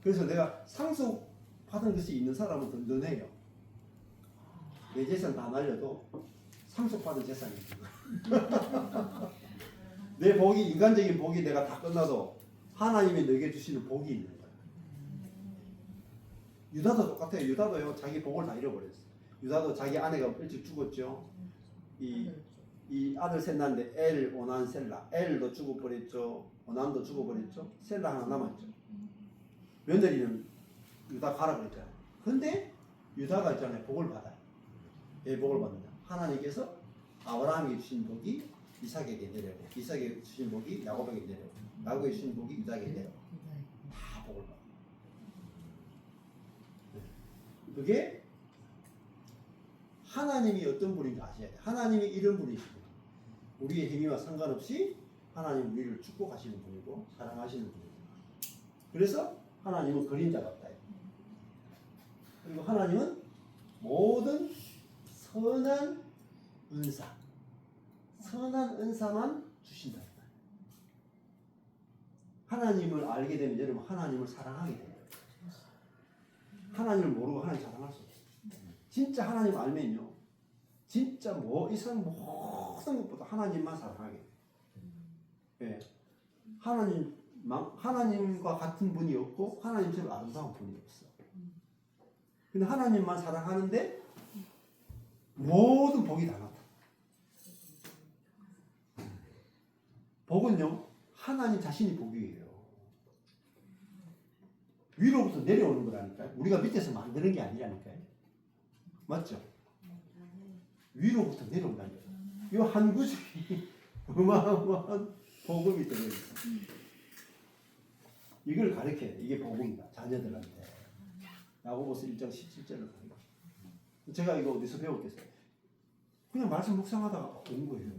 그래서 내가 상속 받은 것이 있는 사람은 든든해요. 내 재산 다 날려도 상속 받은 재산이 있는 거야. 내 복이 인간적인 복이 내가 다 끝나도 하나님이 너에게 주시는 복이 있는 거야. 유다도 똑같아요. 유다도요 자기 복을 다 잃어버렸어요. 유다도 자기 아내가 일찍 죽었죠. 이 아들 셋 낳는데 엘, 오난, 셀라. 엘도 죽어버렸죠. 오난도 죽어버렸죠. 셀라 하나 남았죠. 며느리는 유다 가라 그랬잖아요. 근데 유다가 있잖아요. 복을 받아요. 왜 복을 받느냐? 하나님께서 아브라함에게 주신 복이 이삭에게 내려오고 이삭에게 주신 복이 야곱에게 내려오고 야곱에게 주신 복이 유다에게 내려오고 다 복을 받아요. 그게 하나님이 어떤 분인지 아셔야 돼요. 하나님이 이런 분이시고 우리의 행위와 상관없이 하나님 우리를 축복하시는 분이고 사랑하시는 분이고 그래서 하나님은 그림자 같다. 그리고 하나님은 모든 선한 은사만 주신다. 하나님을 알게 되면 여러분 하나님을 사랑하게 돼요. 하나님을 모르고 하나님 사랑할 수 없어요. 진짜 하나님 알면요. 진짜 이 세상 모든 것보다 하나님만 사랑하게 돼요. 네. 하나님과 같은 분이 없고 하나님처럼 아름다운 분이 없어. 근데 하나님만 사랑하는데 모든 복이 다 나타. 복은요 하나님 자신이 복이에요. 위로부터 내려오는 거라니까요. 우리가 밑에서 만드는 게 아니라니까요. 맞죠? 위로부터 내려온다니까요. 이 한 구절이 어마어마한 복음이 들어있어요. 이걸 가르쳐야 돼. 이게 복음이다. 자녀들한테. 야고보서 1장 17절을 가르쳐. 제가 이거 어디서 배웠겠어요? 그냥 말씀 묵상하다가 온 거예요.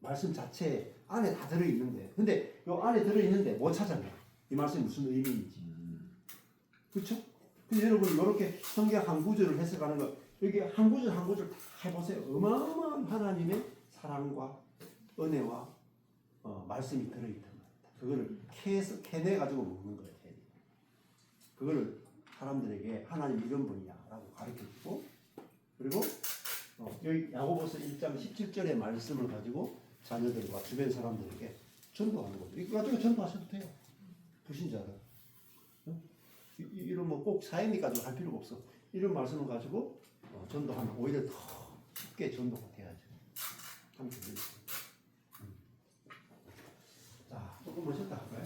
말씀 자체 안에 다 들어있는데 근데 이 안에 들어있는데 못 찾았냐? 이 말씀이 무슨 의미인지. 그렇죠? 근데 여러분 이렇게 성경 한 구절을 해석하는 거 여기 한 구절 한 구절 다 해보세요. 어마어마한 하나님의 사랑과 은혜와 말씀이 들어있단 말이다. 그거를 캐내가지고 먹는 거예요. 그거를 사람들에게 하나님 이런 분이야라고 가르쳐주고 그리고 여기 야고보서 1장 17절의 말씀을 가지고 자녀들과 주변 사람들에게 전도하는 거죠. 이거 가지고 전도하셔도 돼요. 불신자를. 이런 뭐 꼭 사역까지 할 필요가 없어. 이런 말씀을 가지고 전도하면 오히려 더 쉽게 전도가 돼야죠. 함께 자, 조금 더 쉬었다 할까요?